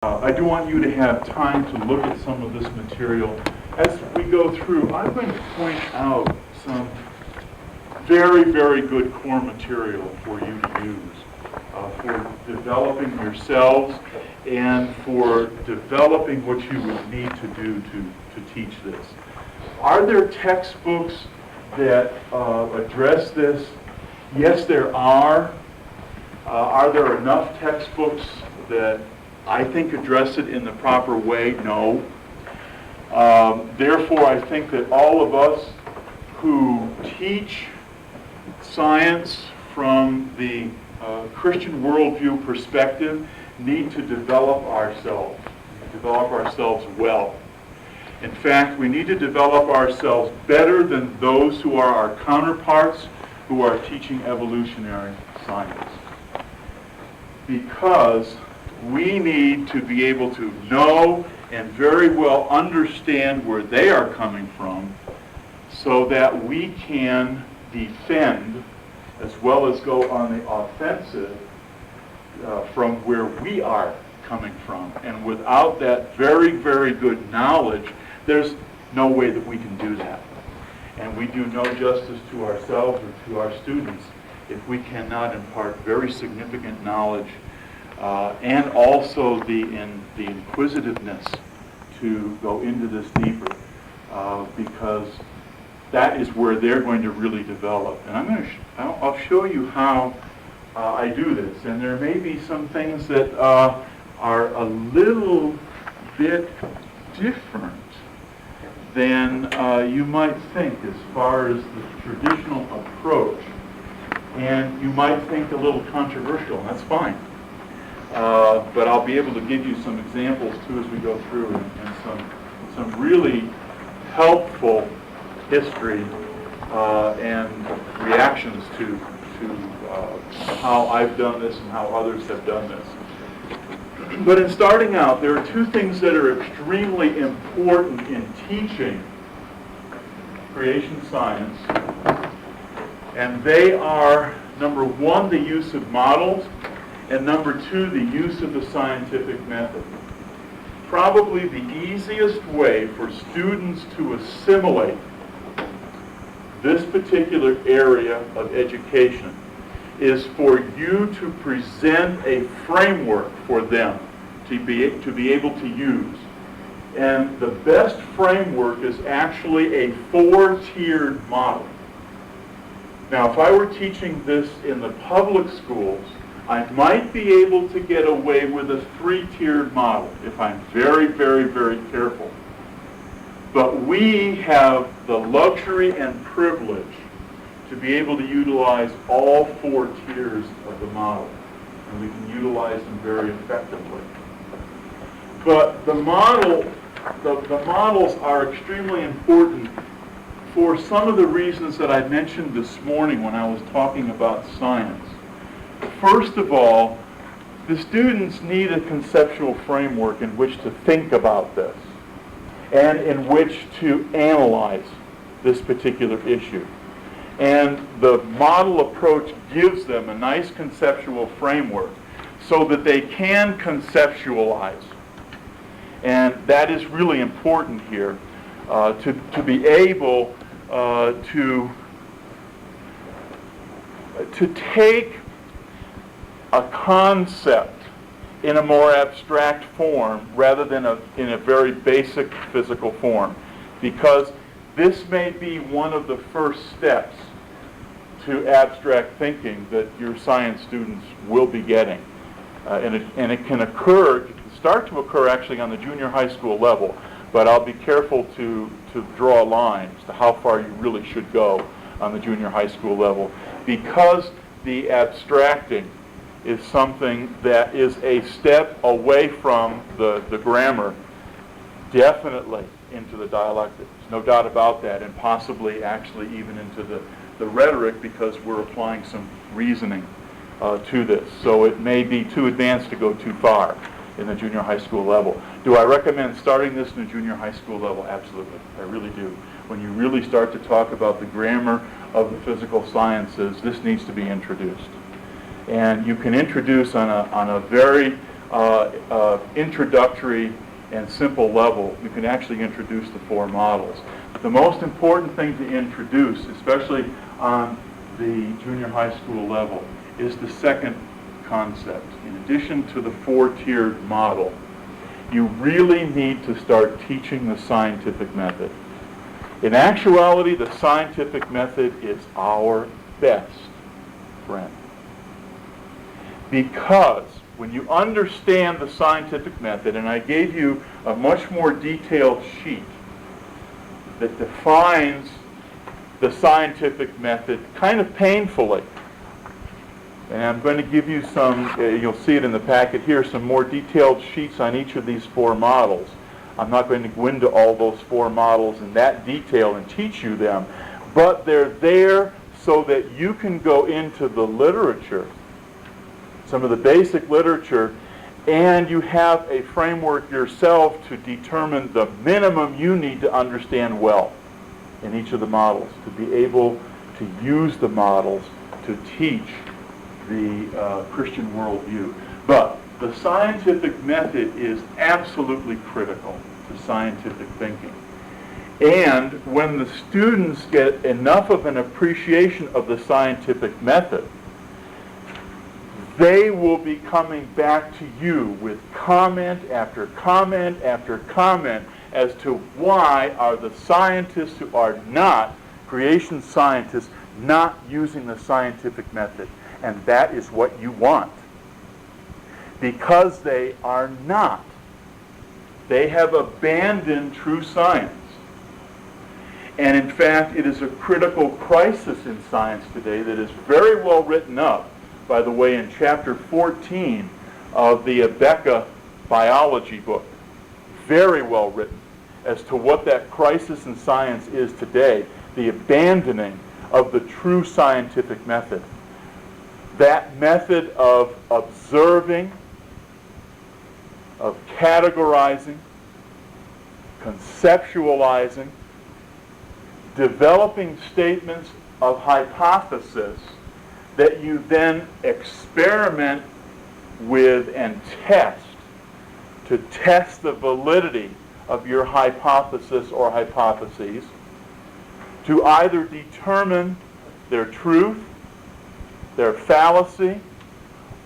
I do want you to have time to look at some of this material. As we go through, I'm going to point out some very, very good core material for you to use for developing yourselves and for developing what you would need to do to teach this. Are there textbooks that address this? Yes, there are. Are there enough textbooks that I think address it in the proper way? No. Therefore, I think that all of us who teach science from the Christian worldview perspective need to develop ourselves well. In fact, we need to develop ourselves better than those who are our counterparts who are teaching evolutionary science. Because we need to be able to know and very well understand where they are coming from so that we can defend as well as go on the offensive from where we are coming from. And without that very, very good knowledge, there's no way that we can do that. And we do no justice to ourselves or to our students if we cannot impart very significant knowledge and also the inquisitiveness to go into this deeper, because that is where they're going to really develop. And I'll show you how I do this. And there may be some things that are a little bit different than you might think as far as the traditional approach. And you might think a little controversial, and that's fine. But I'll be able to give you some examples too as we go through, and some really helpful history and reactions to how I've done this and how others have done this. But in starting out, there are two things that are extremely important in teaching creation science, and they are, number one, the use of models, and number two, the use of the scientific method. Probably the easiest way for students to assimilate this particular area of education is for you to present a framework for them to be able to use. And the best framework is actually a 4-tiered model. Now, if I were teaching this in the public schools, I might be able to get away with a 3-tiered model if I'm very, very, very careful. But we have the luxury and privilege to be able to utilize all 4 tiers of the model. And we can utilize them very effectively. But the models are extremely important for some of the reasons that I mentioned this morning when I was talking about science. First of all, the students need a conceptual framework in which to think about this and in which to analyze this particular issue. And the model approach gives them a nice conceptual framework so that they can conceptualize. And that is really important here, to be able to take a concept in a more abstract form rather than in a very basic physical form, because this may be one of the first steps to abstract thinking that your science students will be getting. And it can start to occur actually on the junior high school level, but I'll be careful to draw a line as to how far you really should go on the junior high school level, because the abstracting is something that is a step away from the grammar, definitely into the dialectic. There's no doubt about that, and possibly actually even into the rhetoric, because we're applying some reasoning to this. So it may be too advanced to go too far in the junior high school level. Do I recommend starting this in the junior high school level? Absolutely. I really do. When you really start to talk about the grammar of the physical sciences, this needs to be introduced. And you can introduce on a very introductory and simple level, you can actually introduce the 4 models. The most important thing to introduce, especially on the junior high school level, is the second concept. In addition to the 4-tiered model, you really need to start teaching the scientific method. In actuality, the scientific method is our best friend. Because when you understand the scientific method, and I gave you a much more detailed sheet that defines the scientific method kind of painfully. And I'm going to give you some, you'll see it in the packet here, some more detailed sheets on each of these 4 models. I'm not going to go into all those 4 models in that detail and teach you them, but they're there so that you can go into the literature, some of the basic literature, and you have a framework yourself to determine the minimum you need to understand well in each of the models, to be able to use the models to teach the Christian worldview. But the scientific method is absolutely critical to scientific thinking. And when the students get enough of an appreciation of the scientific method, they will be coming back to you with comment after comment after comment as to why are the scientists who are not creation scientists not using the scientific method. And that is what you want. Because they are not. They have abandoned true science. And in fact, it is a critical crisis in science today that is very well written up, by the way, in chapter 14 of the Becca biology book. Very well written as to what that crisis in science is today, the abandoning of the true scientific method. That method of observing, of categorizing, conceptualizing, developing statements of hypothesis that you then experiment with and test to test the validity of your hypothesis or hypotheses, to either determine their truth, their fallacy,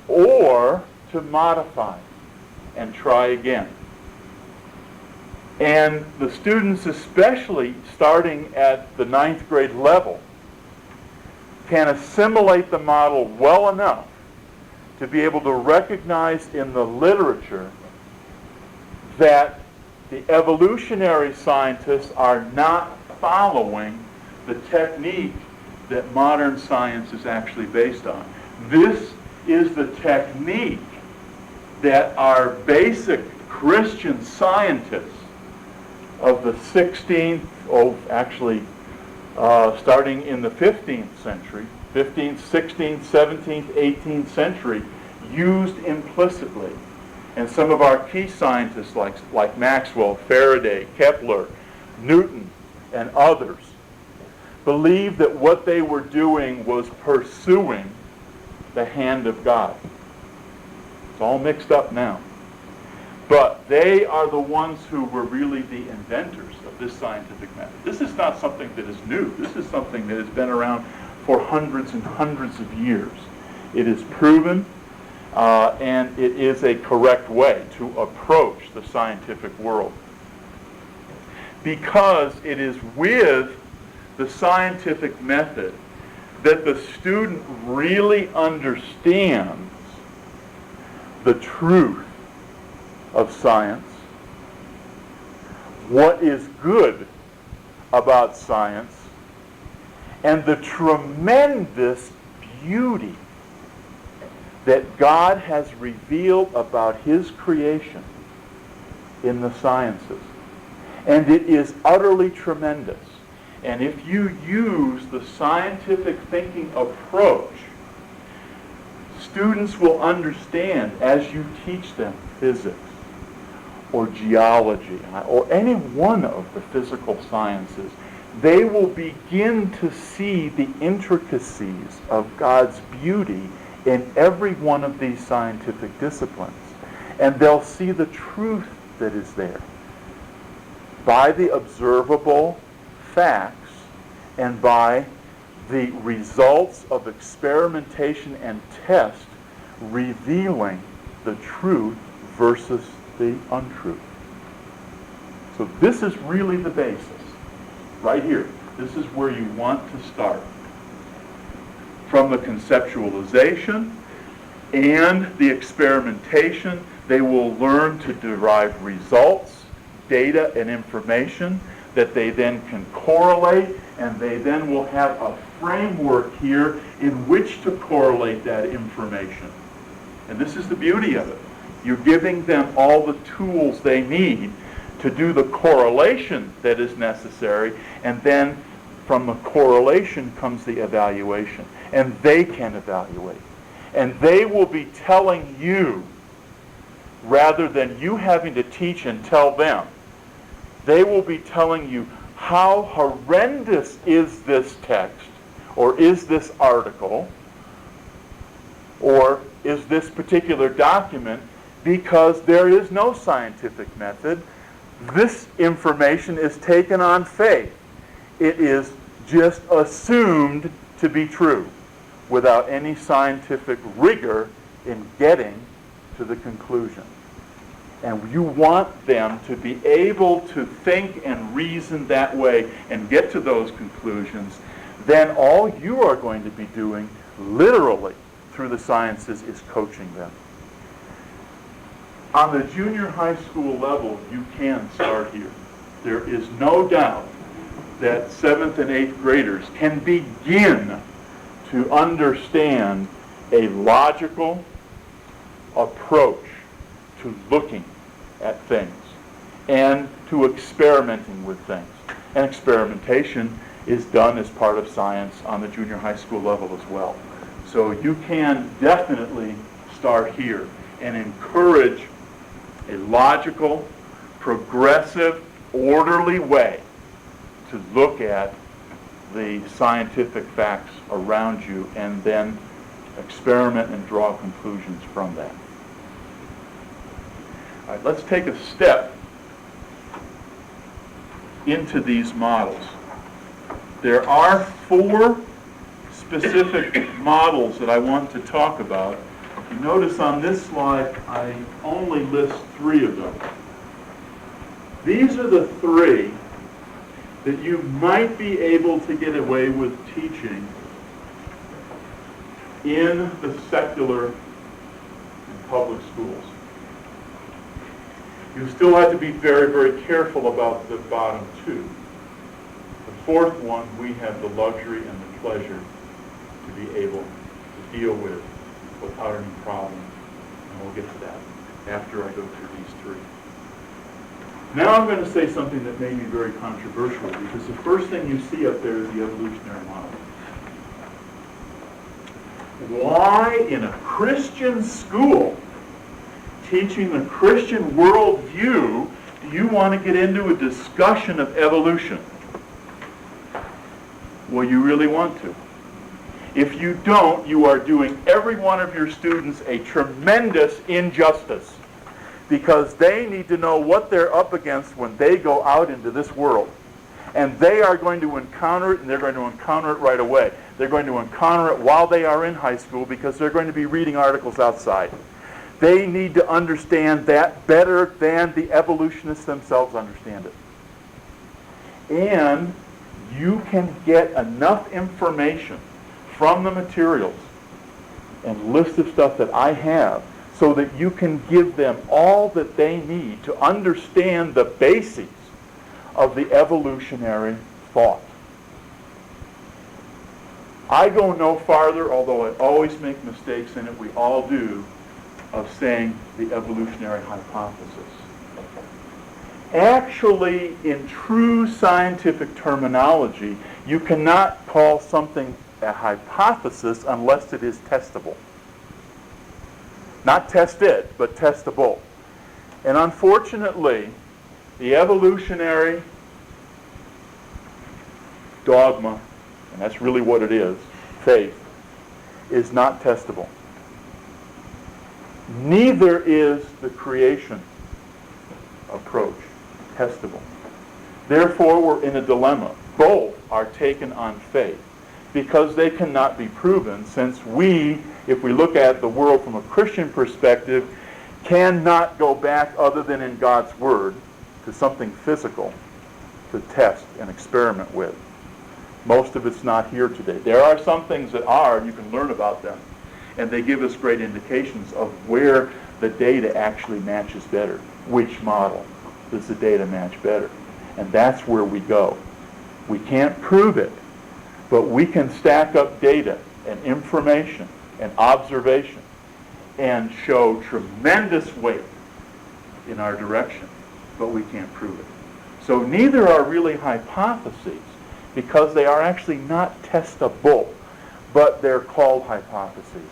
or to modify and try again. And the students, especially starting at the 9th grade level, can assimilate the model well enough to be able to recognize in the literature that the evolutionary scientists are not following the technique that modern science is actually based on. This is the technique that our basic Christian scientists of the 16th, starting in the 15th century, 15th, 16th, 17th, 18th century, used implicitly. And some of our key scientists like Maxwell, Faraday, Kepler, Newton, and others believed that what they were doing was pursuing the hand of God. It's all mixed up now. But they are the ones who were really the inventors of this scientific method. This is not something that is new. This is something that has been around for hundreds and hundreds of years. It is proven, and it is a correct way to approach the scientific world. Because it is with the scientific method that the student really understands the truth of science, what is good about science, and the tremendous beauty that God has revealed about His creation in the sciences. And it is utterly tremendous. And if you use the scientific thinking approach, students will understand as you teach them physics or geology or any one of the physical sciences, they will begin to see the intricacies of God's beauty in every one of these scientific disciplines. And they'll see the truth that is there by the observable facts and by the results of experimentation and test revealing the truth versus the untruth. So this is really the basis, right here. This is where you want to start. From the conceptualization and the experimentation, they will learn to derive results, data, and information that they then can correlate, and they then will have a framework here in which to correlate that information. And this is the beauty of it. You're giving them all the tools they need to do the correlation that is necessary, and then from the correlation comes the evaluation. And they can evaluate. And they will be telling you, rather than you having to teach and tell them, they will be telling you how horrendous is this text, or is this article, or is this particular document, because there is no scientific method. This information is taken on faith. It is just assumed to be true without any scientific rigor in getting to the conclusion. And you want them to be able to think and reason that way and get to those conclusions. Then all you are going to be doing, literally, through the sciences is coaching them. On the junior high school level, you can start here. There is no doubt that 7th and 8th graders can begin to understand a logical approach to looking at things and to experimenting with things. And experimentation is done as part of science on the junior high school level as well. So you can definitely start here and encourage a logical, progressive, orderly way to look at the scientific facts around you and then experiment and draw conclusions from that. All right, let's take a step into these models. There are 4 specific models that I want to talk about. You notice on this slide I only list 3 of them. These are the 3 that you might be able to get away with teaching in the secular and public schools. You still have to be very, very careful about the bottom 2. The 4th one, we have the luxury and the pleasure to be able to deal with without any problem. And we'll get to that after I go through these 3. Now I'm going to say something that may be very controversial, because the first thing you see up there is the evolutionary model. Why in a Christian school, teaching the Christian worldview, do you want to get into a discussion of evolution? Well, you really want to. If you don't, you are doing every one of your students a tremendous injustice, because they need to know what they're up against when they go out into this world. And they are going to encounter it, and they're going to encounter it right away. They're going to encounter it while they are in high school, because they're going to be reading articles outside. They need to understand that better than the evolutionists themselves understand it. And you can get enough information from the materials and list of stuff that I have so that you can give them all that they need to understand the bases of the evolutionary thought. I go no farther, although I always make mistakes in it, we all do, of saying the evolutionary hypothesis. Actually, in true scientific terminology, you cannot call something a hypothesis unless it is testable. Not tested, but testable. And unfortunately, the evolutionary dogma, and that's really what it is, faith, is not testable. Neither is the creation approach testable. Therefore, we're in a dilemma. Both are taken on faith because they cannot be proven, since we, if we look at the world from a Christian perspective, cannot go back other than in God's Word to something physical to test and experiment with. Most of it's not here today. There are some things that are, and you can learn about them, and they give us great indications of where the data actually matches better. Which model does the data match better? And that's where we go. We can't prove it, but we can stack up data and information and observation and show tremendous weight in our direction, but we can't prove it. So neither are really hypotheses, because they are actually not testable, but they're called hypotheses.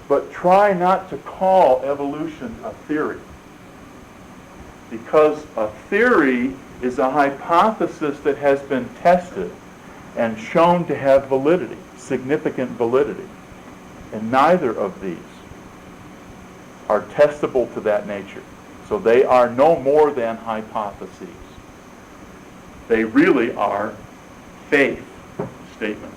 But try not to call evolution a theory, because a theory is a hypothesis that has been tested and shown to have validity, significant validity. And neither of these are testable to that nature. So they are no more than hypotheses. They really are faith statements,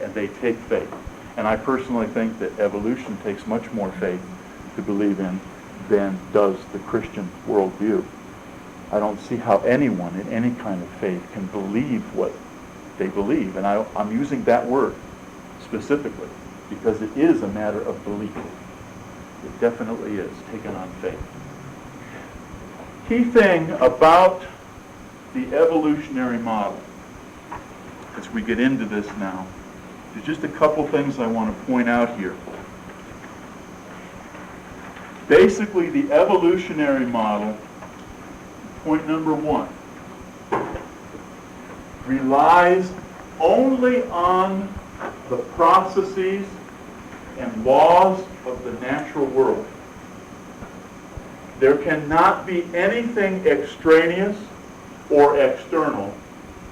and they take faith. And I personally think that evolution takes much more faith to believe in than does the Christian worldview. I don't see how anyone in any kind of faith can believe what they believe. And I'm using that word specifically because it is a matter of belief. It definitely is taken on faith. Key thing about the evolutionary model, as we get into this now, there's just a couple things I want to point out here. Basically, the evolutionary model, point number one, relies only on the processes and laws of the natural world. There cannot be anything extraneous or external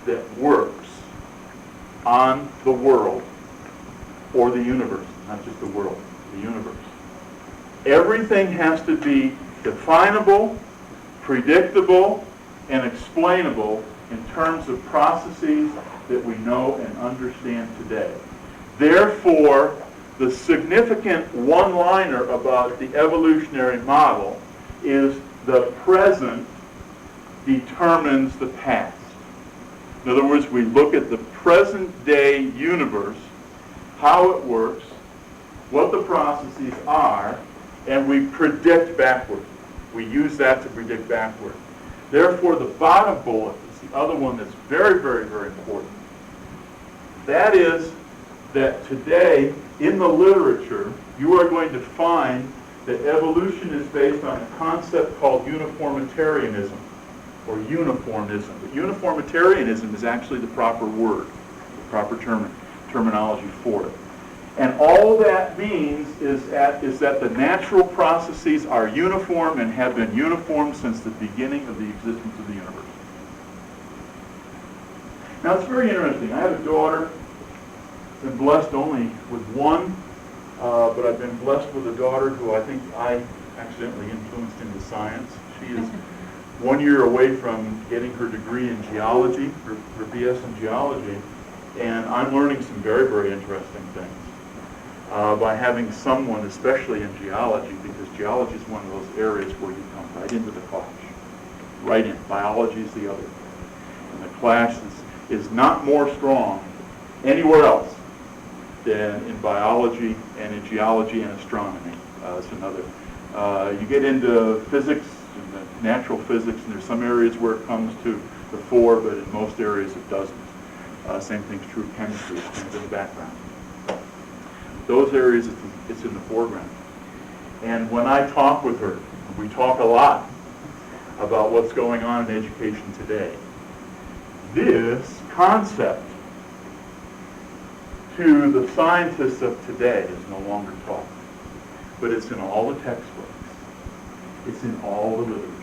that works on the world or the universe, not just the world, the universe. Everything has to be definable, predictable, and explainable in terms of processes that we know and understand today. Therefore, the significant one-liner about the evolutionary model is the present determines the past. In other words, we look at the present-day universe, how it works, what the processes are, and we predict backward. We use that to predict backward. Therefore, the bottom bullet is the other one that's very, very, very important. That is that today, in the literature, you are going to find that evolution is based on a concept called uniformitarianism, or uniformism. But uniformitarianism is actually the proper word, the proper terminology for it. And all that means is that the natural processes are uniform and have been uniform since the beginning of the existence of the universe. Now, it's very interesting. I have a daughter. I've been blessed only with one, but I've been blessed with a daughter who I think I accidentally influenced into science. She is 1 year away from getting her degree in geology, her BS in geology, and I'm learning some very, very interesting things by having someone, especially in geology, because geology is one of those areas where you come right into the clash. Right in. Biology is the other. And the clash is not more strong anywhere else than in biology and in geology and astronomy. It's another. You get into physics, and natural physics, and there's some areas where it comes to the fore, but in most areas it doesn't. Same thing's true of chemistry. It comes in the background. Those areas, it's in the foreground. And when I talk with her, we talk a lot about what's going on in education today. This concept to the scientists of today is no longer taught. But it's in all the textbooks. It's in all the literature.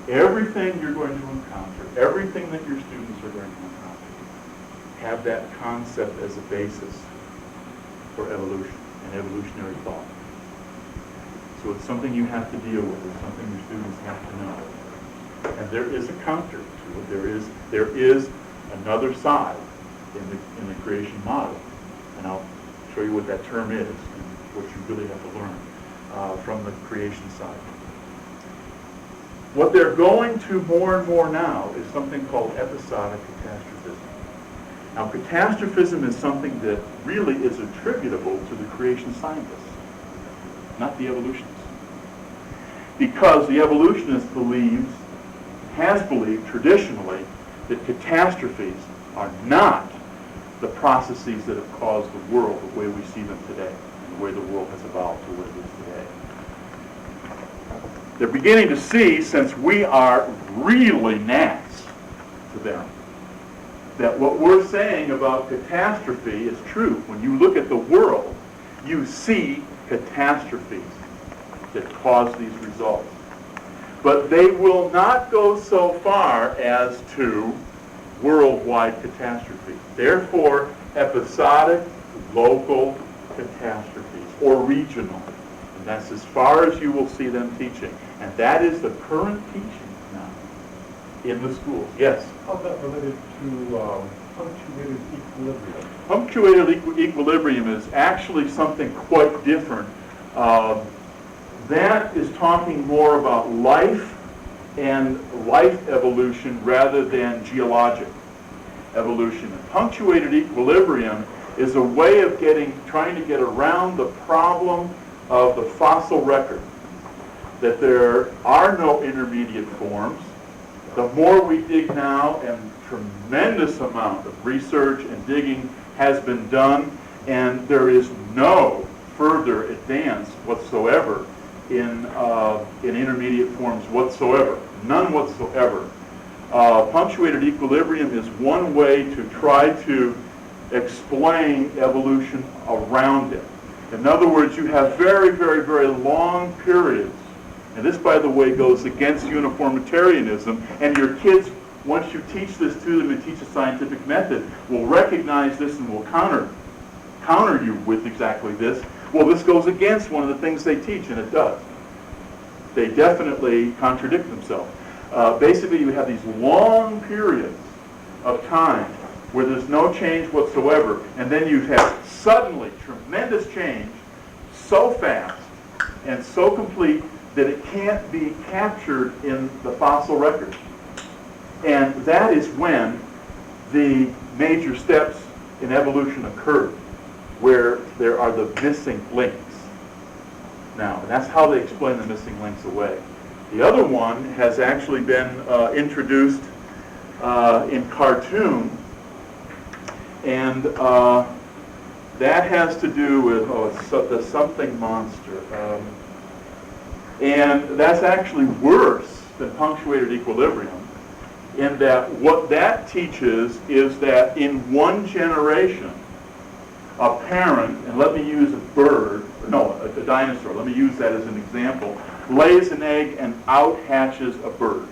Everything you're going to encounter, everything that your students are going to encounter, have that concept as a basis for evolution and evolutionary thought. So it's something you have to deal with. It's something your students have to know. And there is a counter to it. There is another side in the creation model. And I'll show you what that term is and what you really have to learn from the creation side. What they're going to more and more now is something called episodic catastrophism. Now, catastrophism is something that really is attributable to the creation scientists, not the evolutionists. Because the evolutionist has believed traditionally that catastrophes are not the processes that have caused the world the way we see them today, and the way the world has evolved to what it is today. They're beginning to see, since we are really gnats to them, that what we're saying about catastrophe is true. When you look at the world, you see catastrophes that cause these results. But they will not go so far as to worldwide catastrophes. Therefore, episodic, local catastrophes, or regional. And that's as far as you will see them teaching. And that is the current teaching now in the schools. Yes? How's that related to punctuated equilibrium? Punctuated equilibrium is actually something quite different. That is talking more about life and life evolution rather than geologic evolution. And punctuated equilibrium is a way of trying to get around the problem of the fossil record, that there are no intermediate forms. The more we dig now, and tremendous amount of research and digging has been done, and there is no further advance whatsoever in intermediate forms whatsoever, none whatsoever. Punctuated equilibrium is one way to try to explain evolution around it. In other words, you have very, very, very long periods, and this, by the way, goes against uniformitarianism, and your kids, once you teach this to them and teach a scientific method, will recognize this and will counter you with exactly this. Well, this goes against one of the things they teach, and it does. They definitely contradict themselves. Basically, you have these long periods of time where there's no change whatsoever, and then you have suddenly tremendous change so fast and so complete that it can't be captured in the fossil record. And that is when the major steps in evolution occur, where there are the missing links. Now, and that's how they explain the missing links away. The other one has actually been introduced in cartoon, and that has to do with the something monster. And that's actually worse than punctuated equilibrium, in that what that teaches is that in one generation, a parent, and let me use a dinosaur, let me use that as an example, lays an egg and out hatches a bird.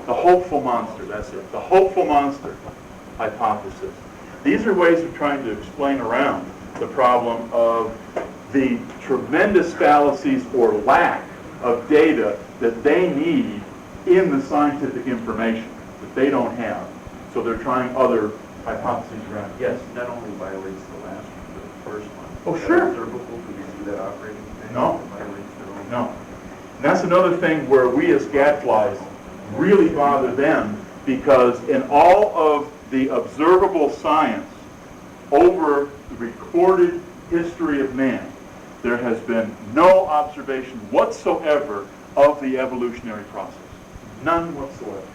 The hopeful monster, that's it. The hopeful monster hypothesis. These are ways of trying to explain around the problem of the tremendous fallacies or lack of data that they need in the scientific information that they don't have. So they're trying other hypotheses around. Yes? Not only violates the last one, but the first one. Oh, sure. Observable, do we see that operating thing? No. It violates their own. No. And that's another thing where we as gadflies really bother them, because in all of the observable science over the recorded history of man, there has been no observation whatsoever of the evolutionary process. None whatsoever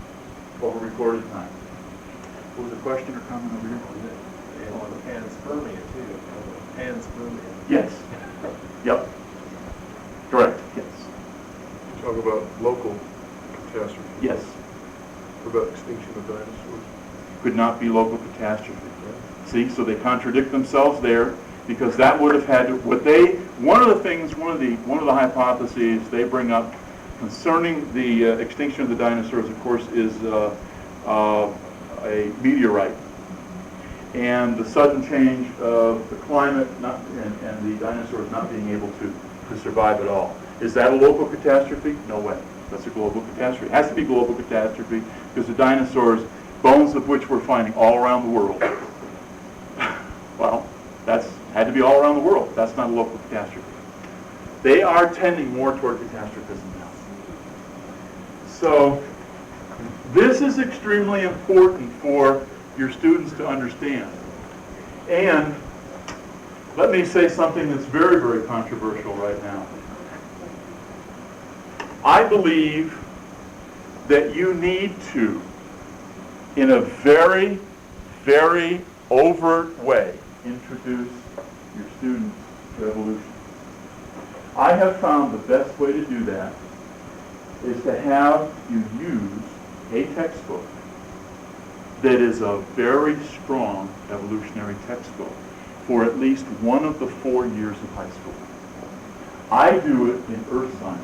over recorded time. What was the question or comment over here? And on the panspermia, too. Panspermia. Yes. Yep. Correct. Yes. Talk about local catastrophe. Yes. What about extinction of dinosaurs? Could not be local catastrophe. See, so they contradict themselves there, because that would have had to, one of the hypotheses they bring up concerning the extinction of the dinosaurs, of course, is a meteorite. And the sudden change of the climate and the dinosaurs not being able to to survive at all. Is that a local catastrophe? No way. That's a global catastrophe. It has to be global catastrophe because the dinosaurs, bones of which we're finding all around the world, well, that's had to be all around the world. That's not a local catastrophe. They are tending more toward catastrophism now. So this is extremely important for your students to understand. And let me say something that's very, very controversial right now. I believe that you need to, in a very, very overt way, introduce your students to evolution. I have found the best way to do that is to have you use a textbook that is a very strong evolutionary textbook for at least one of the 4 years of high school. I do it in earth science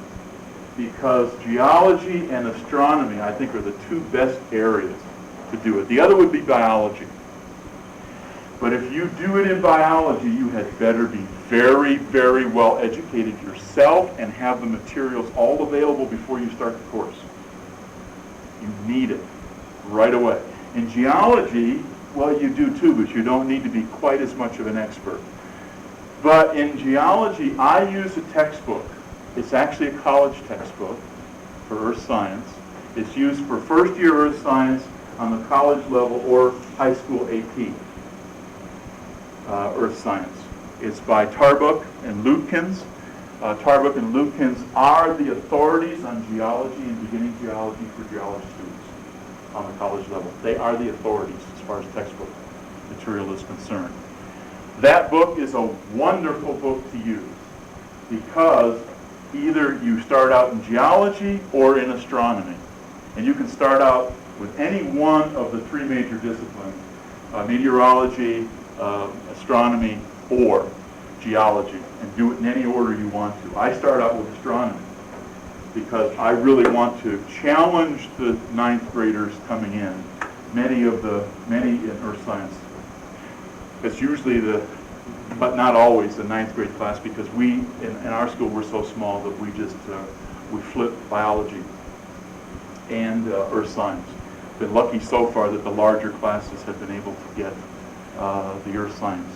because geology and astronomy, I think, are the two best areas to do it. The other would be biology. But if you do it in biology, you had better be very, very well educated yourself and have the materials all available before you start the course. You need it right away. In geology, well, you do too, but you don't need to be quite as much of an expert. But in geology, I use a textbook. It's actually a college textbook for earth science. It's used for first year earth science on the college level or high school AP earth science. It's by Tarbuck and Lutkins. Tarbuck and Lutkins are the authorities on geology and beginning geology for geology students on the college level. They are the authorities as far as textbook material is concerned. That book is a wonderful book to use because either you start out in geology or in astronomy. And you can start out with any one of the 3 major disciplines, meteorology, astronomy, or geology, and do it in any order you want to. I start out with astronomy because I really want to challenge the 9th graders coming in. Many in earth science. It's usually but not always the 9th grade class because we, in our school, we're so small that we flip biology and earth science. Been lucky so far that the larger classes have been able to get the earth science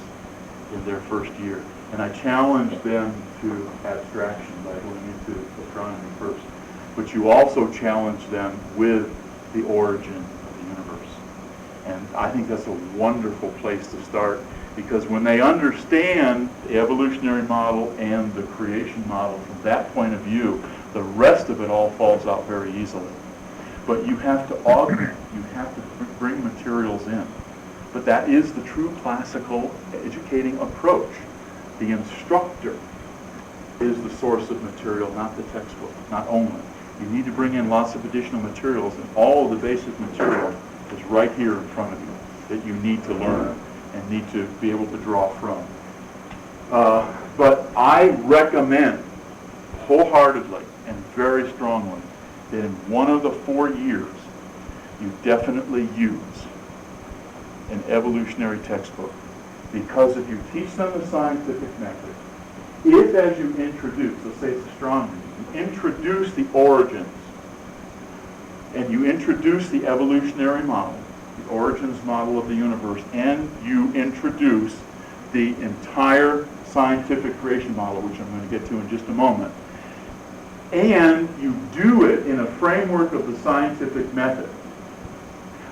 in their first year. And I challenge them to abstraction by going into astronomy first. But you also challenge them with the origin of the universe. And I think that's a wonderful place to start because when they understand the evolutionary model and the creation model from that point of view, the rest of it all falls out very easily. But you have to augment, you have to bring materials in. But that is the true classical educating approach. The instructor is the source of material, not the textbook, not only. You need to bring in lots of additional materials, and all of the basic material is right here in front of you that you need to learn and need to be able to draw from. But I recommend wholeheartedly and very strongly that in one of the 4 years, you definitely use an evolutionary textbook. Because if you teach them the scientific method, if as you introduce, let's say it's astronomy, you introduce the origins, and you introduce the evolutionary model, the origins model of the universe, and you introduce the entire scientific creation model, which I'm going to get to in just a moment, and you do it in a framework of the scientific method,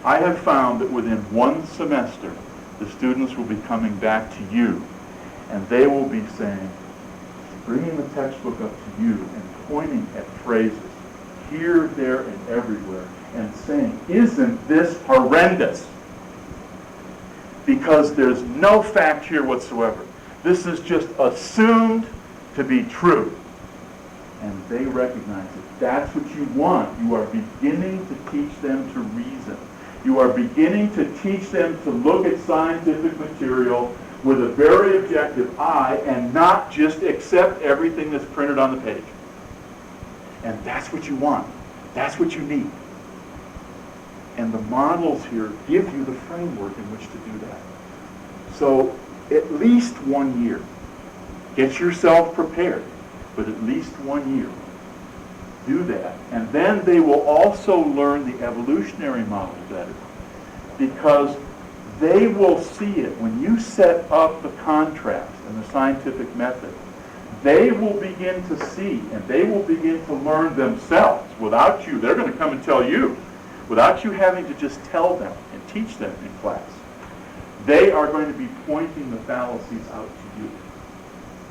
I have found that within 1 semester, the students will be coming back to you, and they will be saying, bringing the textbook up to you and pointing at phrases here, there, and everywhere, and saying, isn't this horrendous? Because there's no fact here whatsoever. This is just assumed to be true. And they recognize it. That's what you want. You are beginning to teach them to reason. You are beginning to teach them to look at scientific material with a very objective eye and not just accept everything that's printed on the page. And that's what you want. That's what you need. And the models here give you the framework in which to do that. So at least 1 year. Get yourself prepared. but at least 1 year. Do that. And then they will also learn the evolutionary model better, because they will see it. When you set up the contrast and the scientific method, they will begin to see and they will begin to learn themselves without you. They're going to come and tell you, without you having to just tell them and teach them in class. They are going to be pointing the fallacies out to you.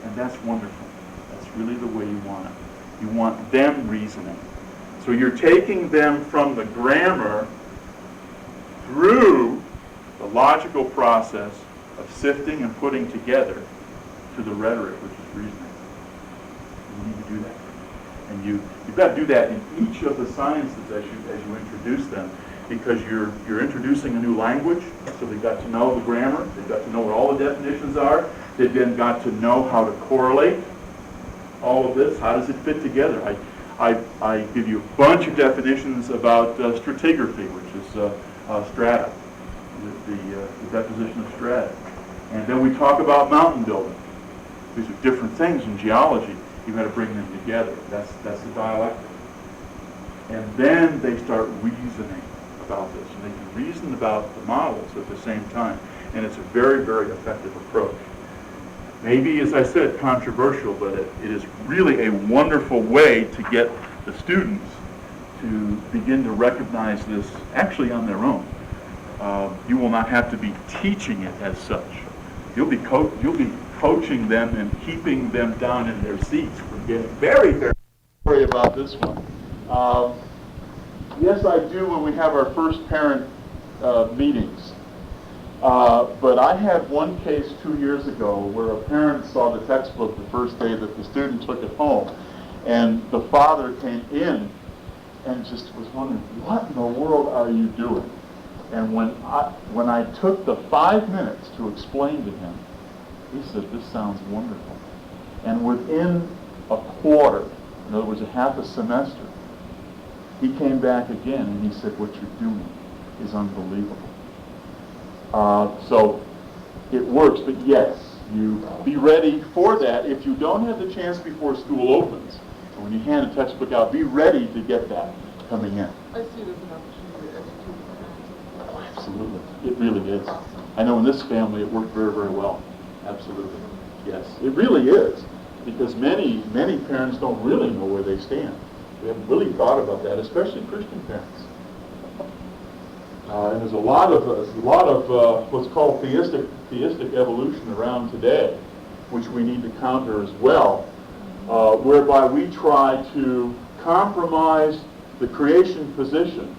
And that's wonderful. That's really the way you want it. You want them reasoning. So you're taking them from the grammar through the logical process of sifting and putting together to the rhetoric, which is reasoning. You need to do that. And you've got to do that in each of the sciences as you introduce them, because you're introducing a new language, so they've got to know the grammar, they've got to know what all the definitions are, they've then got to know how to correlate all of this. How does it fit together? I give you a bunch of definitions about stratigraphy, which is strata, the deposition of strata. And then we talk about mountain building. These are different things in geology. You've got to bring them together. That's the dialectic. And then they start reasoning about this. And they can reason about the models at the same time. And it's a very, very effective approach. Maybe, as I said, controversial, but it is really a wonderful way to get the students to begin to recognize this actually on their own. You will not have to be teaching it as such. You'll be coaching them and keeping them down in their seats from getting very, very worried about this one. Yes, I do when we have our first parent meetings. But I had one case 2 years ago where a parent saw the textbook the first day that the student took it home, and the father came in and just was wondering, what in the world are you doing? And when I took the 5 minutes to explain to him, he said, this sounds wonderful. And within a quarter, in other words, a half a semester, he came back again and he said, what you're doing is unbelievable. So it works, but yes, you be ready for that. If you don't have the chance before school opens, and when you hand a textbook out, be ready to get that coming in. I see it as an opportunity to educate parents. Oh, absolutely. It really is. I know in this family it worked very, very well. Absolutely. Yes, it really is. Because many parents don't really know where they stand. They haven't really thought about that, especially Christian parents. And there's a lot of what's called theistic evolution around today, which we need to counter as well, whereby we try to compromise the creation position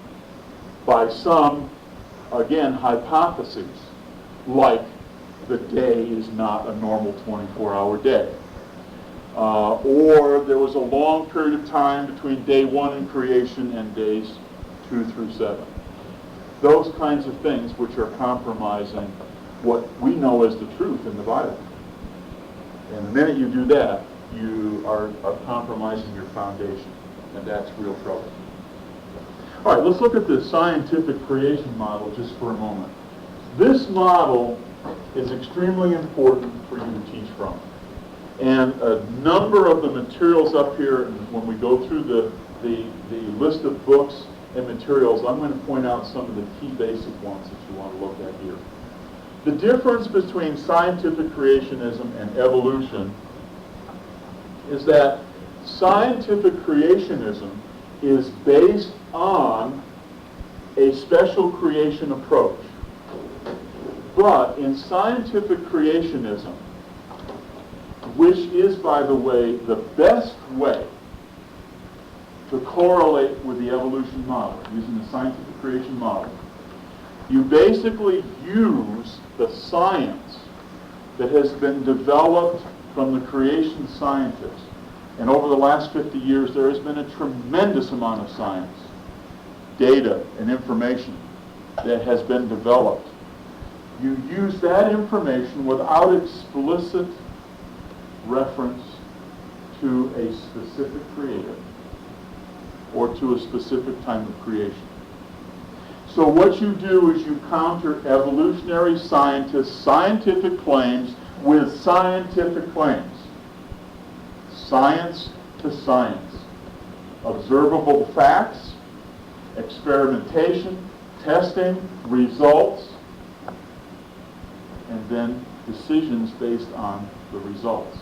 by some, again, hypotheses, like the day is not a normal 24-hour day. Or there was a long period of time between day 1 in creation and days 2 through 7. Those kinds of things which are compromising what we know as the truth in the Bible. And the minute you do that, you are compromising your foundation, and that's real trouble. All right, let's look at the scientific creation model just for a moment. This model is extremely important for you to teach from. And a number of the materials up here, when we go through the list of books and materials, I'm going to point out some of the key basic ones that you want to look at here. The difference between scientific creationism and evolution is that scientific creationism is based on a special creation approach. But in scientific creationism, which is, by the way, the best way to correlate with the evolution model, using the scientific creation model, you basically use the science that has been developed from the creation scientists. And over the last 50 years, there has been a tremendous amount of science, data, and information that has been developed. You use that information without explicit reference to a specific creator or to a specific time of creation. So what you do is you counter evolutionary scientists' scientific claims with scientific claims. science to science. Observable facts, experimentation, testing, results, and then decisions based on the results.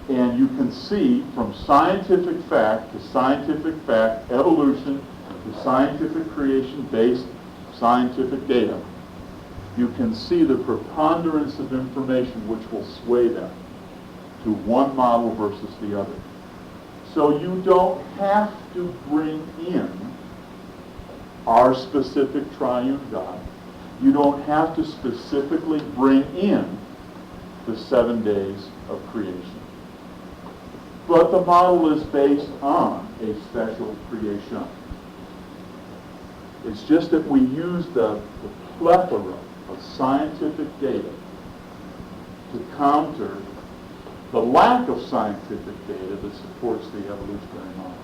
And you can see from scientific fact to scientific fact, evolution to scientific creation based scientific data, you can see the preponderance of information which will sway them to one model versus the other. So you don't have to bring in our specific triune God. You don't have to specifically bring in the 7 days of creation. But the model is based on a special creation. It's just that we use the plethora of scientific data to counter the lack of scientific data that supports the evolutionary model.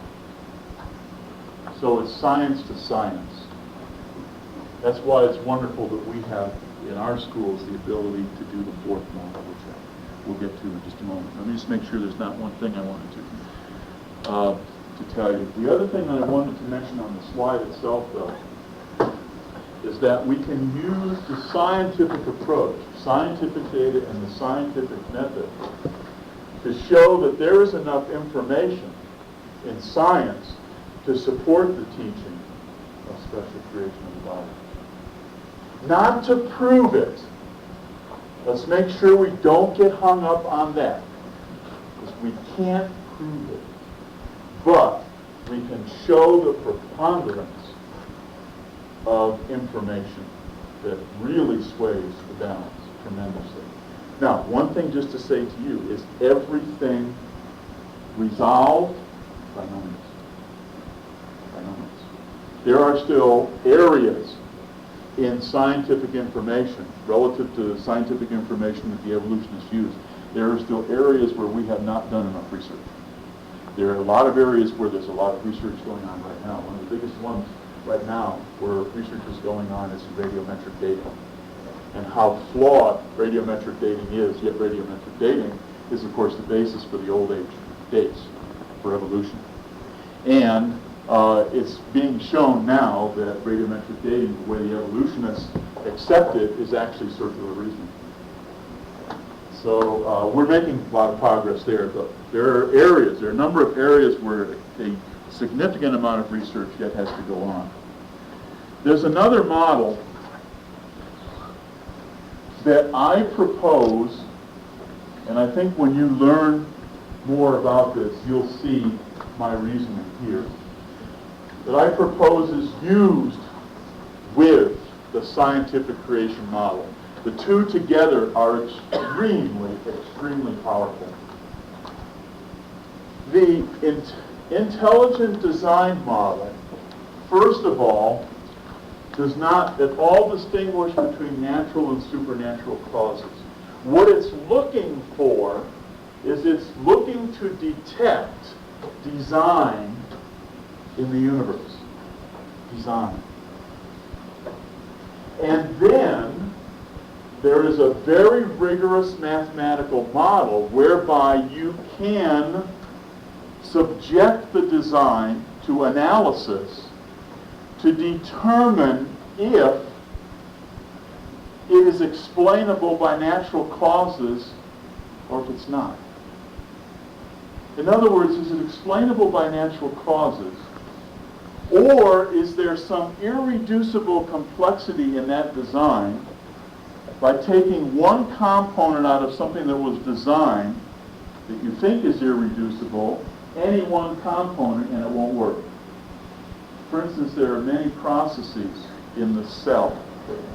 So it's science to science. That's why it's wonderful that we have in our schools the ability to do the fourth model, which we'll get to in just a moment. Let me just make sure there's not one thing I wanted to tell you. The other thing that I wanted to mention on the slide itself, though, is that we can use the scientific approach, scientific data and the scientific method to show that there is enough information in science to support the teaching of special creation of the Bible. Not to prove it. Let's make sure we don't get hung up on that, because we can't prove it. But we can show the preponderance of information that really sways the balance tremendously. Now, one thing just to say to you, is everything resolved? By no means. By no means. There are still areas in scientific information, relative to the scientific information that the evolutionists use. There are still areas where we have not done enough research. There are a lot of areas where there's a lot of research going on right now. One of the biggest ones right now where research is going on is radiometric dating. And how flawed radiometric dating is, yet radiometric dating is, of course, the basis for the old age dates for evolution. And it's being shown now that radiometric dating, the way the evolutionists accept it, is actually circular reasoning. So we're making a lot of progress there, but there are a number of areas where a significant amount of research yet has to go on. There's another model that I propose, and I think when you learn more about this, you'll see my reasoning here, that I propose is used with the scientific creation model. The two together are extremely powerful. The intelligent design model, first of all, does not at all distinguish between natural and supernatural causes. What it's looking for is it's looking to detect design in the universe. Design. And then there is a very rigorous mathematical model whereby you can subject the design to analysis to determine if it is explainable by natural causes or if it's not. In other words, is it explainable by natural causes, or is there some irreducible complexity in that design by taking one component out of something that was designed that you think is irreducible, any one component, and it won't work. For instance, there are many processes in the cell.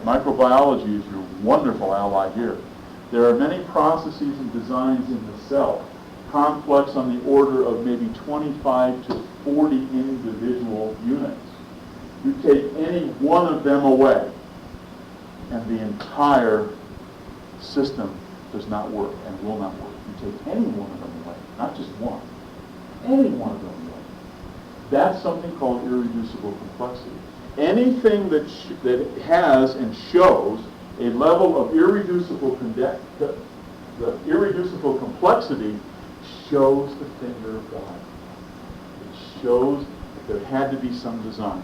Microbiology is your wonderful ally here. There are many processes and designs in the cell, complex on the order of maybe 25 to 40 individual units. You take any one of them away, and the entire system does not work and will not work. You take any one of them away, not just one, any one of them away. That's something called irreducible complexity. Anything that has and shows a level of irreducible complexity shows the finger of God. It shows that there had to be some design.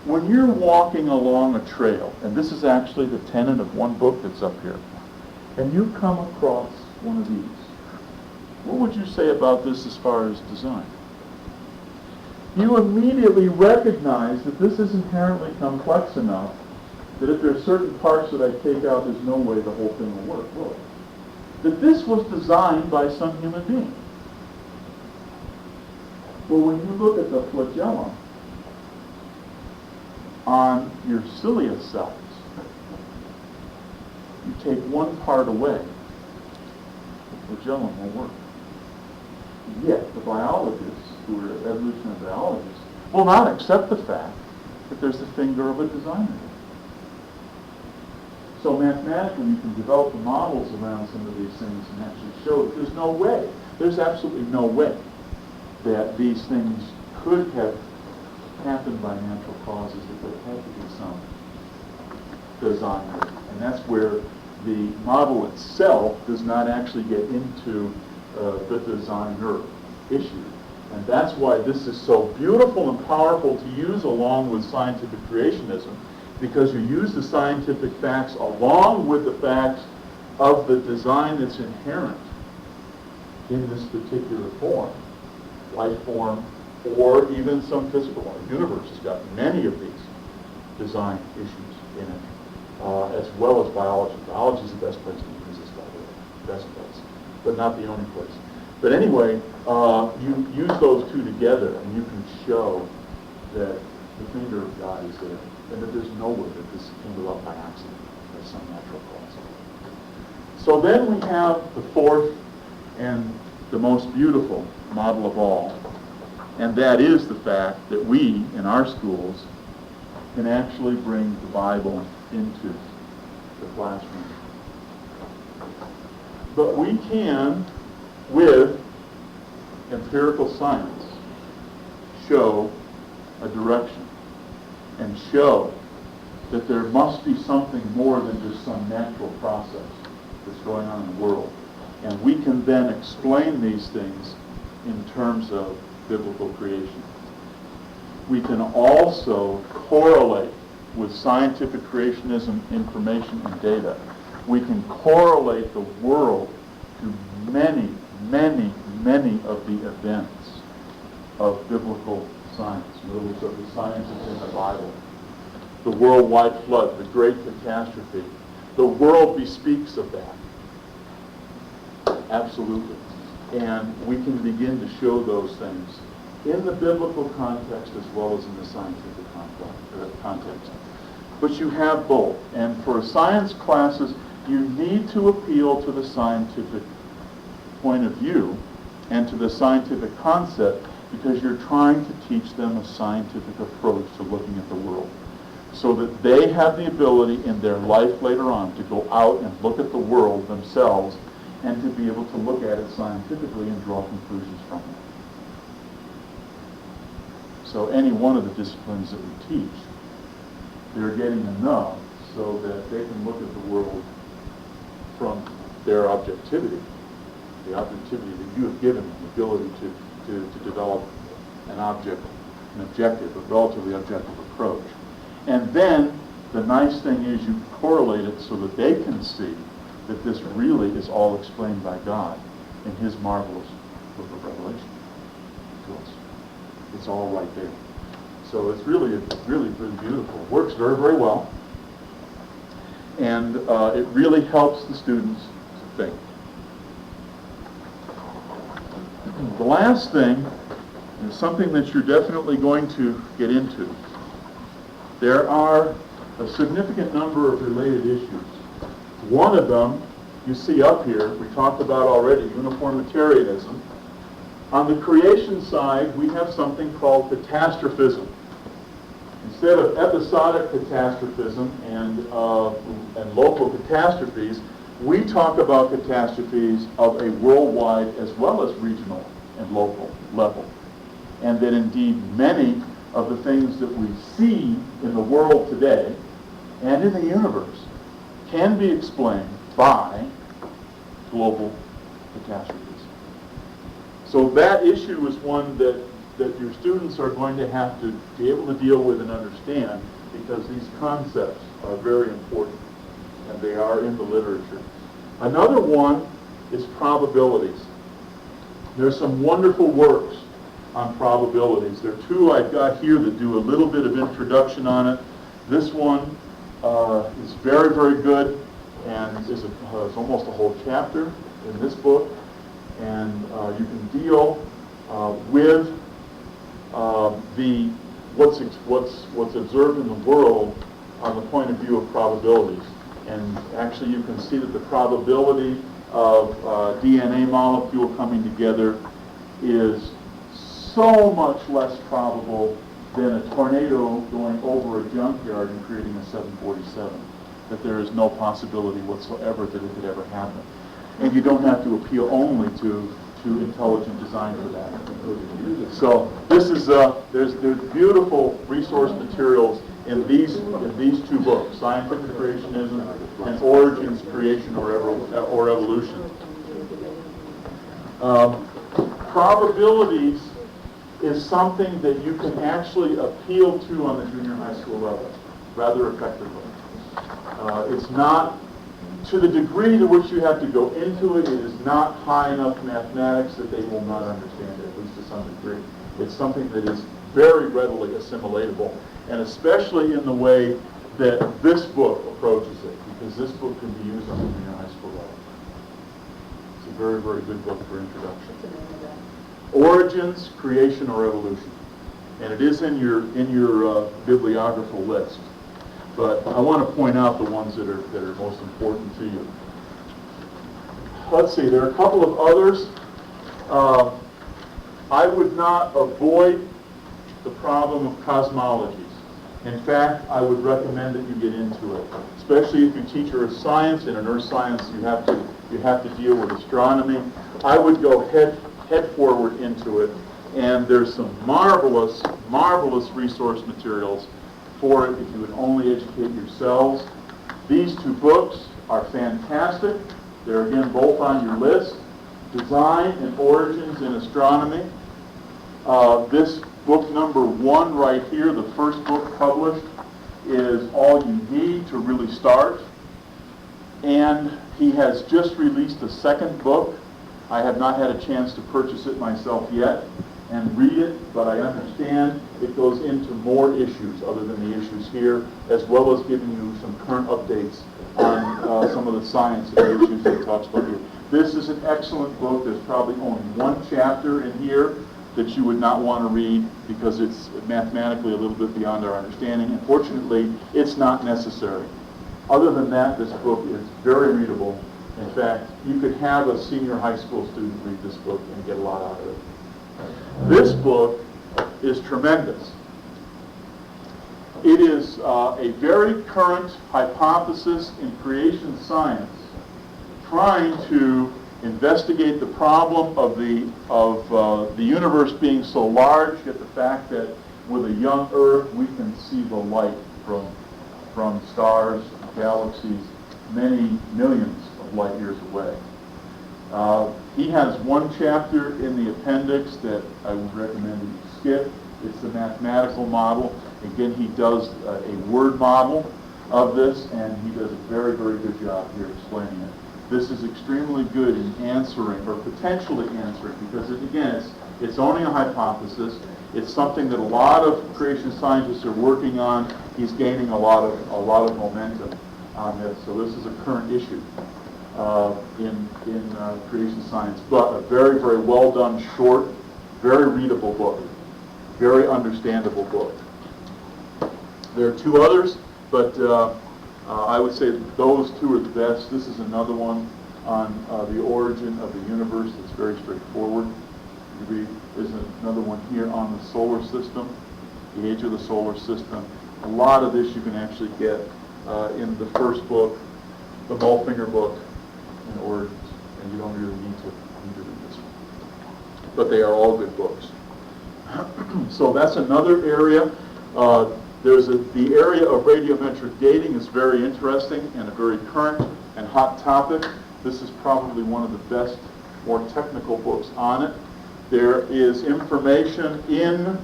When you're walking along a trail, and this is actually the tenet of one book that's up here, and you come across one of these, what would you say about this as far as design? You immediately recognize that this is inherently complex enough that if there are certain parts that I take out, there's no way the whole thing will work, will it? That this was designed by some human being. Well, when you look at the flagellum on your cilia cells, you take one part away, the flagellum won't work. Yet the biologists, who are evolutionary biologists, will not accept the fact that there's the finger of a designer. So mathematically, you can develop the models around some of these things and actually show that there's no way, there's absolutely no way that these things could have happened by natural causes, that there had to be some design. And that's where the model itself does not actually get into the designer issue. And that's why this is so beautiful and powerful to use along with scientific creationism, because you use the scientific facts along with the facts of the design that's inherent in this particular form, life form, or even some physical one. The universe has got many of these design issues in it, as well as biology. Biology is the best place to use this, by the way, best place, but not the only place. But anyway, you use those two together, and you can show that the finger of God is there, and that there's no way that this came about by accident, by some natural cause. So then we have the fourth and the most beautiful model of all, and that is the fact that we, in our schools, can actually bring the Bible into the classroom. But we can, with empirical science, show a direction and show that there must be something more than just some natural process that's going on in the world. And we can then explain these things in terms of biblical creation. We can also correlate with scientific creationism information and data. We can correlate the world to many, many, many of the events of biblical science, in other words, of the science that's in the Bible. The worldwide flood, the great catastrophe. The world bespeaks of that. Absolutely. And we can begin to show those things in the biblical context as well as in the scientific context. But you have both. And for science classes, you need to appeal to the scientific point of view and to the scientific concept, because you're trying to teach them a scientific approach to looking at the world, so that they have the ability in their life later on to go out and look at the world themselves and to be able to look at it scientifically and draw conclusions from it. So any one of the disciplines that we teach, they're getting enough so that they can look at the world from their objectivity, the objectivity that you have given them, the ability to develop an objective, a relatively objective approach. And then the nice thing is you correlate it so that they can see that this really is all explained by God in His marvelous book of Revelation to us. It's all right there. So it's really beautiful. It works very, very well. And it really helps the students to think. The last thing is something that you're definitely going to get into. There are a significant number of related issues. One of them you see up here, we talked about already, uniformitarianism. On the creation side, we have something called catastrophism. Instead of episodic catastrophism and local catastrophes, we talk about catastrophes of a worldwide as well as regional and local level. And that indeed many of the things that we see in the world today and in the universe can be explained by global catastrophes. So that issue is one that your students are going to have to be able to deal with and understand, because these concepts are very important, and they are in the literature. Another one is probabilities. There's some wonderful works on probabilities. There are two I've got here that do a little bit of introduction on it. This one is very, very good, and is almost a whole chapter in this book. And you can deal with what's observed in the world on the point of view of probabilities. And actually, you can see that the probability of DNA molecule coming together is so much less probable than a tornado going over a junkyard and creating a 747, that there is no possibility whatsoever that it could ever happen. And you don't have to appeal only to intelligent design for that. So this is there's beautiful resource materials in these two books, Scientific Creationism and Origins, Creation, or Evolution. Probabilities is something that you can actually appeal to on the junior high school level rather effectively. It's not, to the degree to which you have to go into it, it is not high enough mathematics that they will not understand it, at least to some degree. It's something that is very readily assimilatable, and especially in the way that this book approaches it, because this book can be used on the junior high school level. It's a very, very good book for introduction. Origins, Creation, or Evolution. And it is in your bibliographical list. But I want to point out the ones that are most important to you. Let's see, there are a couple of others. I would not avoid the problem of cosmologies. In fact, I would recommend that you get into it, especially if you teach earth science. In an earth science, you have to deal with astronomy. I would go head forward into it, and there's some marvelous resource materials for it if you would only educate yourselves. These two books are fantastic. They're again both on your list. Design and Origins in Astronomy. This book number 1 right here, the first book published, is all you need to really start. And he has just released a second book. I have not had a chance to purchase it myself yet and read it, but I understand it goes into more issues other than the issues here, as well as giving you some current updates on some of the science and the issues that it talks about here. This is an excellent book. There's probably only one chapter in here that you would not want to read because it's mathematically a little bit beyond our understanding. Unfortunately, it's not necessary. Other than that, this book is very readable. In fact, you could have a senior high school student read this book and get a lot out of it. This book is tremendous. It is a very current hypothesis in creation science, trying to investigate the problem of the universe being so large, yet the fact that with a young Earth we can see the light from stars, galaxies, many millions of light years away. He has one chapter in the appendix that I would recommend that you skip. It's the mathematical model. Again, he does a word model of this, and he does a very, very good job here explaining it. This is extremely good in answering, or potentially answering, because it's only a hypothesis. It's something that a lot of creation scientists are working on. He's gaining a lot of momentum on this. So this is a current issue in creation science, but a very, very well done, short, very readable book, very understandable book. There are two others, but I would say those two are the best. This is another one on the origin of the universe. It's very straightforward. There's another one here on the solar system, the age of the solar system. A lot of this you can actually get in the first book, the Molfinger book, in Origins, and you don't really need to read this one. But they are all good books. So that's another area. The area of radiometric dating is very interesting and a very current and hot topic. This is probably one of the best, more technical books on it. There is information in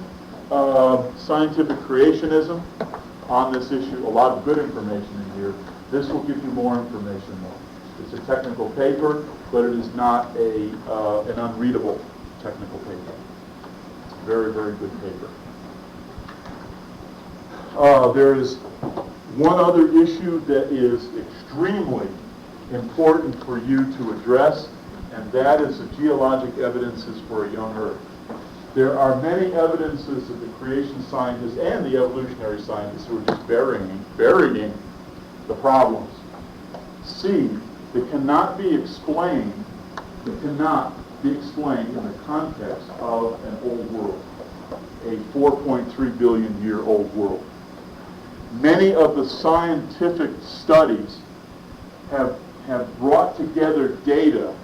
scientific creationism on this issue, a lot of good information in here. This will give you more information though. It's a technical paper, but it is not an unreadable technical paper. Very, very good paper. There is one other issue that is extremely important for you to address, and that is the geologic evidences for a young Earth. There are many evidences that the creation scientists and the evolutionary scientists who are just burying the problems see that cannot be explained in the context of an old world, a 4.3 billion year old world. Many of the scientific studies have brought together data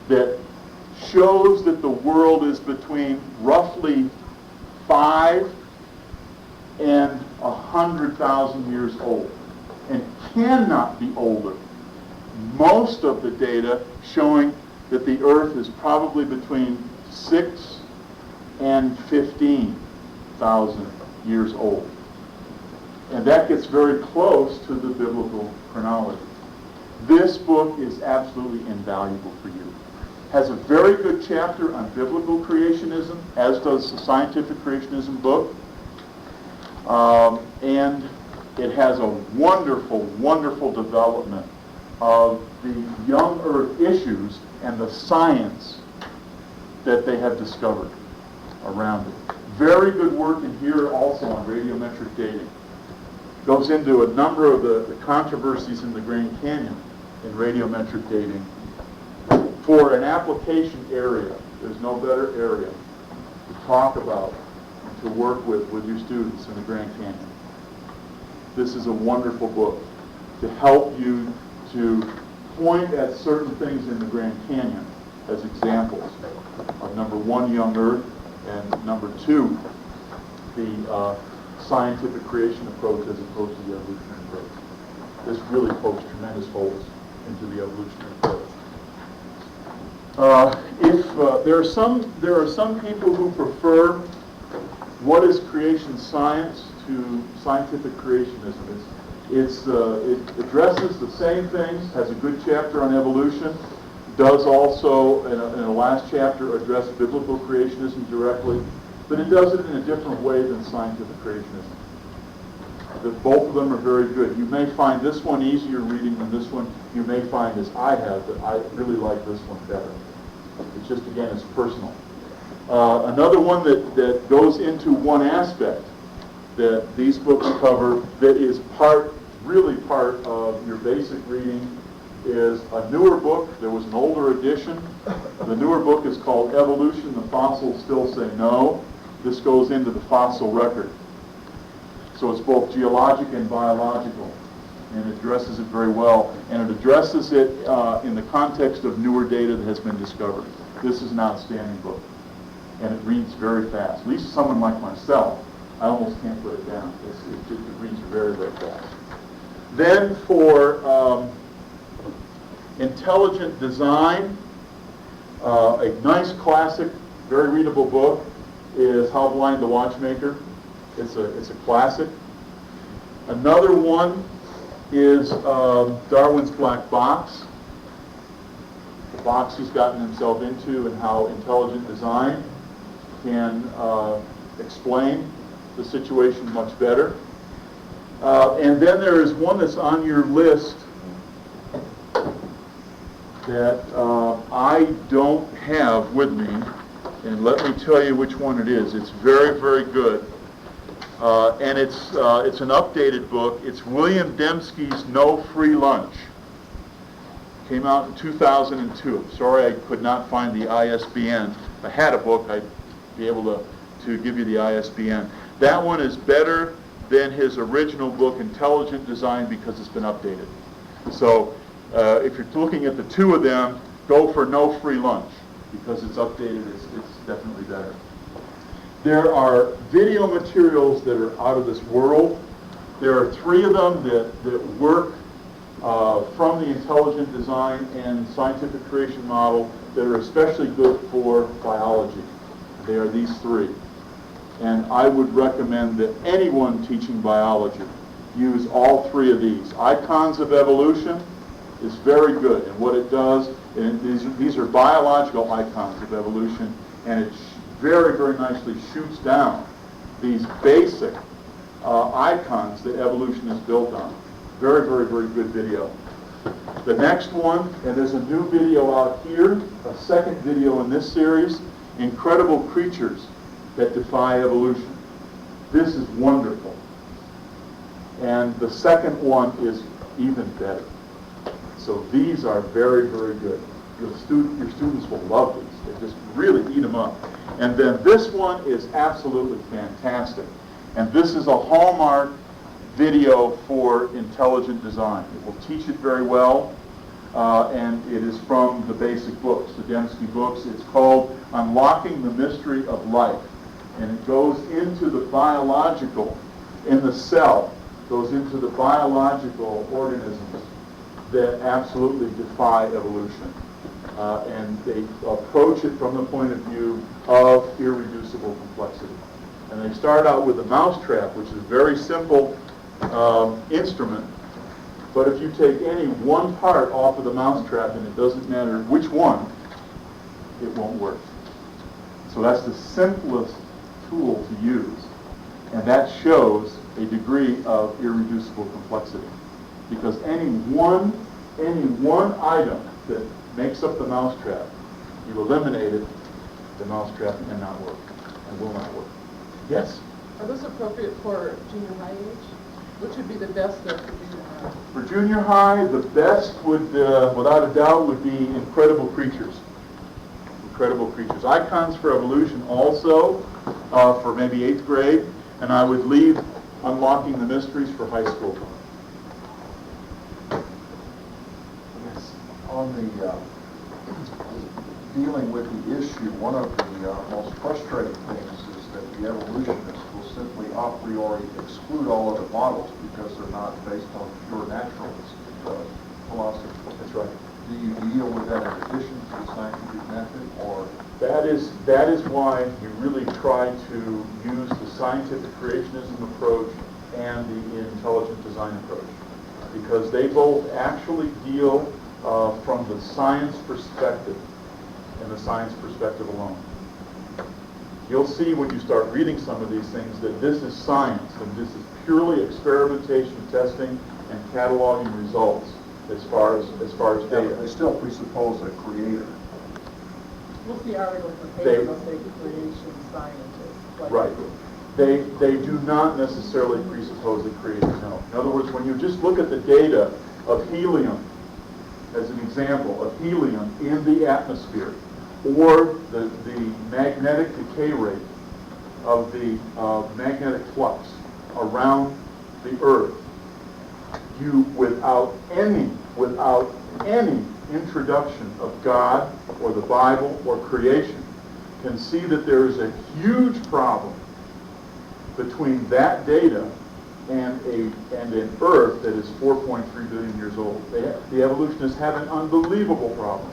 that shows that the world is between roughly 5 and 100,000 years old and cannot be older. Most of the data showing that the Earth is probably between 6 and 15,000 years old. And that gets very close to the biblical chronology. This book is absolutely invaluable for you. Has a very good chapter on biblical creationism, as does the scientific creationism book. And it has a wonderful, wonderful development of the young Earth issues and the science that they have discovered around it. Very good work in here also on radiometric dating. Goes into a number of the controversies in the Grand Canyon in radiometric dating. For an application area, there's no better area to talk about and to work with your students in the Grand Canyon. This is a wonderful book to help you to point at certain things in the Grand Canyon as examples of number one, young Earth, and number two, the scientific creation approach as opposed to the evolutionary approach. This really pokes tremendous holes into the evolutionary approach. There are some people who prefer what is creation science to scientific creationism. It addresses the same things, has a good chapter on evolution, does also, in the last chapter, address biblical creationism directly, but it does it in a different way than scientific creationism. Both of them are very good. You may find this one easier reading than this one. You may find, as I have, that I really like this one better. It's just, again, it's personal. Another one that goes into one aspect that these books cover that is really part of your basic reading is a newer book. There was an older edition. The newer book is called Evolution, the Fossils Still Say No. This goes into the fossil record. So it's both geologic and biological, and it addresses it very well. And it addresses it in the context of newer data that has been discovered. This is an outstanding book, and it reads very fast. At least someone like myself, I almost can't put it down. It reads very, very fast. Then for intelligent design, a nice classic, very readable book is How Blind the Watchmaker. It's a classic. Another one is Darwin's Black Box. The box he's gotten himself into and how intelligent design can explain the situation much better. And then there is one that's on your list that I don't have with me, and let me tell you which one it is. It's very, very good. And it's an updated book. It's William Dembski's No Free Lunch. Came out in 2002. I'm sorry I could not find the ISBN. If I had a book, I'd be able to give you the ISBN. That one is better than his original book, Intelligent Design, because it's been updated. So if you're looking at the two of them, go for No Free Lunch, because it's updated. It's definitely better. There are video materials that are out of this world. There are 3 of them that work from the intelligent design and scientific creation model that are especially good for biology. They are these three. And I would recommend that anyone teaching biology use all three of these. Icons of Evolution is very good, and what it does, and these are biological icons of evolution, and it very, very nicely shoots down these basic icons that evolution is built on. Very, very, very good video. The next one, and there's a new video out here, a second video in this series, Incredible Creatures That Defy Evolution. This is wonderful. And the second one is even better. So these are very, very good. Your students will love these. They just really eat them up. And then this one is absolutely fantastic. And this is a hallmark video for intelligent design. It will teach it very well. And it is from the basic books, the Dembski books. It's called Unlocking the Mystery of Life. And it goes into the biological, in the cell, goes into the biological organisms that absolutely defy evolution. And they approach it from the point of view of irreducible complexity. And they start out with a mousetrap, which is a very simple instrument. But if you take any one part off of the mousetrap, and it doesn't matter which one, it won't work. So that's the simplest tool to use. And that shows a degree of irreducible complexity. Because any one item that makes up the mousetrap, you eliminate it, the mousetrap cannot work and will not work. Yes? Are those appropriate for junior high age? Which would be the best for junior high? For junior high, the best would, without a doubt, would be Incredible Creatures. Incredible Creatures. Icons for Evolution also, for maybe 8th grade, and I would leave Unlocking the Mysteries for high school. Yes. On the dealing with the issue, one of the most frustrating things is that the evolutionists will simply a priori exclude all other models because they're not based on pure naturalist philosophy. That's right. Do you deal with that in addition to the scientific method, or? That is why we really try to use the scientific creationism approach and the intelligent design approach, because they both actually deal from the science perspective and the science perspective alone. You'll see when you start reading some of these things that this is science and this is purely experimentation, testing, and cataloging results as far as data. They still presuppose a creator. We'll see articles in the paper that say creation scientists. Like Right. They do not necessarily presuppose a creator, no. In other words, when you just look at the data of helium, as an example, of helium in the atmosphere, or the magnetic decay rate of the magnetic flux around the Earth, you, without any introduction of God or the Bible or creation, can see that there is a huge problem between that data and an Earth that is 4.3 billion years old. The evolutionists have an unbelievable problem,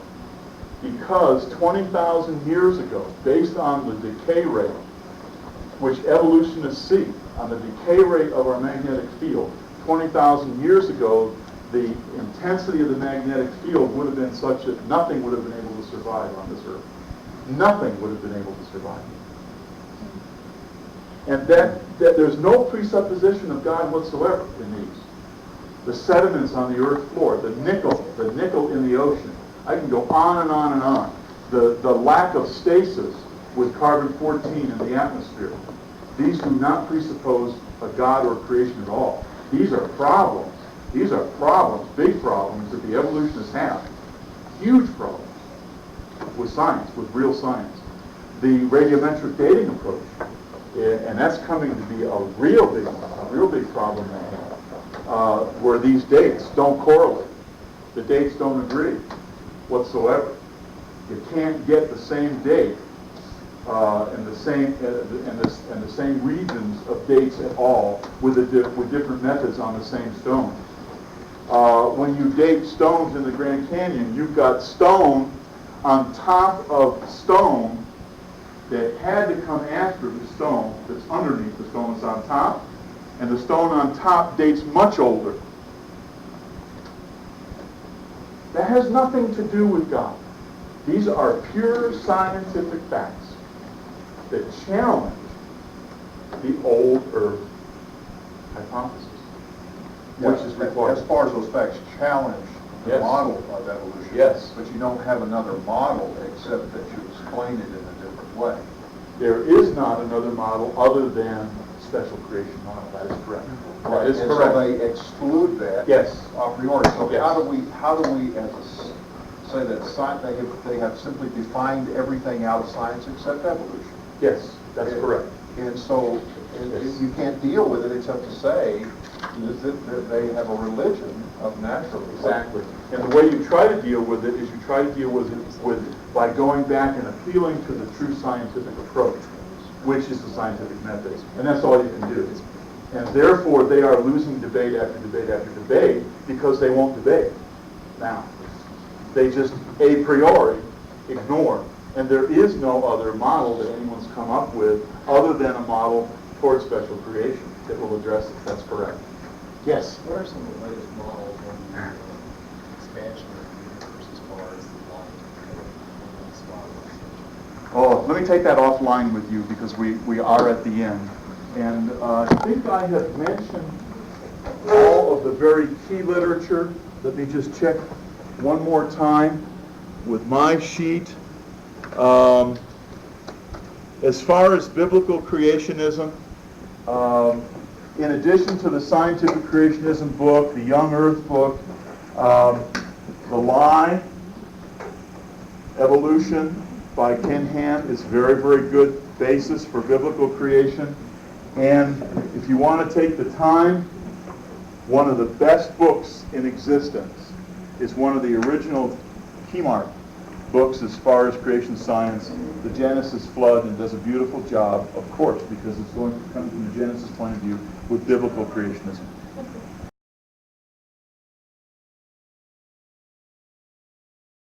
because 20,000 years ago, based on the decay rate, which evolutionists see, on the decay rate of our magnetic field, 20,000 years ago, the intensity of the magnetic field would have been such that nothing would have been able to survive on this Earth. Nothing would have been able to survive. And that there's no presupposition of God whatsoever in these. The sediments on the Earth floor, the nickel in the ocean. I can go on and on and on. The lack of stasis with carbon-14 in the atmosphere. These do not presuppose a God or a creation at all. These are problems. These are problems, big problems that the evolutionists have. Huge problems with science, with real science. The radiometric dating approach, and that's coming to be a real big problem now, where these dates don't correlate. The dates don't agree whatsoever. You can't get the same date and the same regions of dates at all with different methods on the same stone. When you date stones in the Grand Canyon, you've got stone on top of stone that had to come after the stone that's underneath the stone that's on top, and the stone on top dates much older. That has nothing to do with God. These are pure scientific facts that challenge the old earth hypothesis, which is required. As far as those facts challenge the Yes. model of evolution. Yes. But you don't have another model except that you explain it in a different way. There is not another model other than special creation model. That is correct. That is And correct. so they exclude that. Yes. A priori. So Yes. how do we say that they have simply defined everything out of science except evolution? Yes, that's correct. And so you can't deal with it except to say that they have a religion of naturalism. Exactly. And the way you try to deal with it is you try to deal with it by going back and appealing to the true scientific approach, which is the scientific method. And that's all you can do. And therefore, they are losing debate after debate after debate because they won't debate. Now, they just a priori ignore. And there is no other model that anyone's come up with other than a model towards special creation that will address it. That's correct. Yes? What are some of the latest models on the expansion of the universe as far as the light? Oh, let me take that offline with you because we are at the end. And I think I have mentioned all of the very key literature. Let me just check one more time with my sheet. As far as biblical creationism, in addition to the scientific creationism book, the Young Earth book, The Lie, Evolution by Ken Ham is very, very good basis for biblical creation. And if you want to take the time, one of the best books in existence is one of the original Keymark books as far as creation science, The Genesis Flood, and does a beautiful job, of course, because it's going to come from the Genesis point of view with biblical creationism.